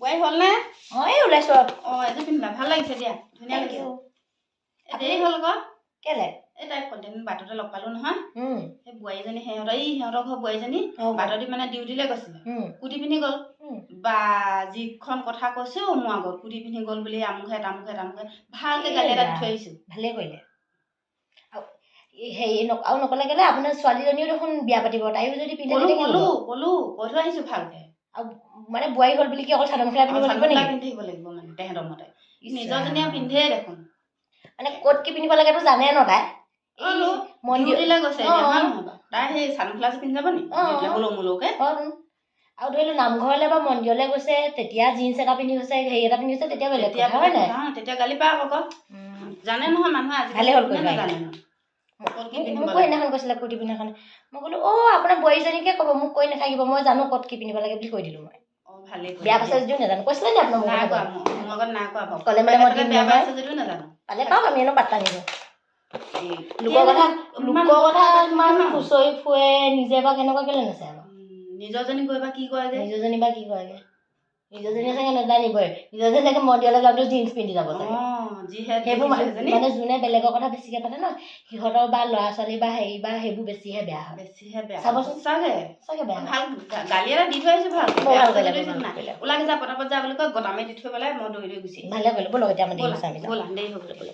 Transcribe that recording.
বোৱাৰী হ'ল নে? এই ওলাইছো। এযোৰ পিন্ধিবা ভাল লাগিছে দিয়া, ধুনীয়া লাগিছে। দেৰি হ'ল আকৌ কেলে? এই তাইক বাটতে লগ পালো নহয়। সেই বোৱাৰীজনী সিহঁতৰ ঘৰ বোৱাৰীজনী বাটতে মানে ডিউটিলৈ গৈছিলে, কুৰ্তি পিন্ধি গ'ল। বা যিখন কথা কৈছো মোৰ আগত কুৰ্তি পিন্ধি গ'ল বুলি আমুকহে তামুকহে ভালকে গালি এটা দি থৈ আহিছো। ভালে কৰিলে। হেৰি আৰু নকলে গেলে আপোনাৰ ছোৱালীজনীও দেখোন বিয়া পাতিব, তাইও যদি পিন্ধে কলো কৈ থৈ আহিছো ভালকে। আৰু মানে বোৱাৰী হ'ল বুলি কি অকল চাদৰ মেখেলা পিন্ধিব লাগিব নেকি? পিন্ধিব লাগিব মানে তেহেঁতৰ মতে নিজৰজনীয়ে পিন্ধে দেখোন। মানে ক'ত কি পিন্ধিব লাগেতো জানে ন তাই। মন্দিৰলৈ গৈছে তাই সেই চাদৰ মেখেলা পিন্ধি যাব নি মোলকে। আৰু ধৰি লও নামঘৰলৈ বা মন্দিৰলৈ গৈছে তেতিয়া জিন্স এটা পিন্ধি গৈছে, হেৰি এটা পিন্ধি গৈছে, তেতিয়া বেলেগ কথা হয় নাই? তেতিয়া গালি পাওক আকৌ জানে নহয় মানুহে ভালে হ'ল কৰি নাজানে ন। মোকো সেইদিনাখন কৈছিলে কুৰ্তি পিন্ধাৰ কাৰণে, মই ক'লো আপোনাৰ বোৱাৰীজনীকে ক'ব, মোক কৈ নাথাকিব, মই জানো ক'ত কি পিন্ধিব লাগে বুলি কৈ দিলো মই। বেয়া পাইছে যদিও নাজানো, কৈছিলে নি আপোনাৰ ক'লে মানে মই দিম নহয়, পালে পাওক, আমি এনেও পাত্তা নিদিওঁ। লোকৰ কথা ইমান খুচৰি ফুৰে, নিজে বা কেনেকুৱা কেলে নাচায় আকৌ। নিজৰজনী গৈ বা কি কৰেগে, নিজৰজনী নিজৰজনীয়ে চাগে নাজানিবই, নিজৰজনী চাগে মন্দিৰলৈ যাওঁতে জিন্স পিন্ধি যাব চাগে। সেইবোৰ মানে যোনে বেলেগৰ কথা বেছিকে পাতে ন, সিহঁতৰ বা ল'ৰা ছোৱালী বা হেৰি বা সেইবোৰ বেছিহে বেয়া হয়। চাবচোন চাগে বেয়া। ভাল গালি এটা দি থৈ আহিছো ভাল। ওলাই যা পটাপট যা বুলি কয় গটামে দি থৈ পেলাই মই দৌৰি গুচি। ভালে কৰিলো, ব'লক এতিয়া আমাৰ দেৰি হৈছে, আমি ব'লা দেৰি হৈ গ'ল।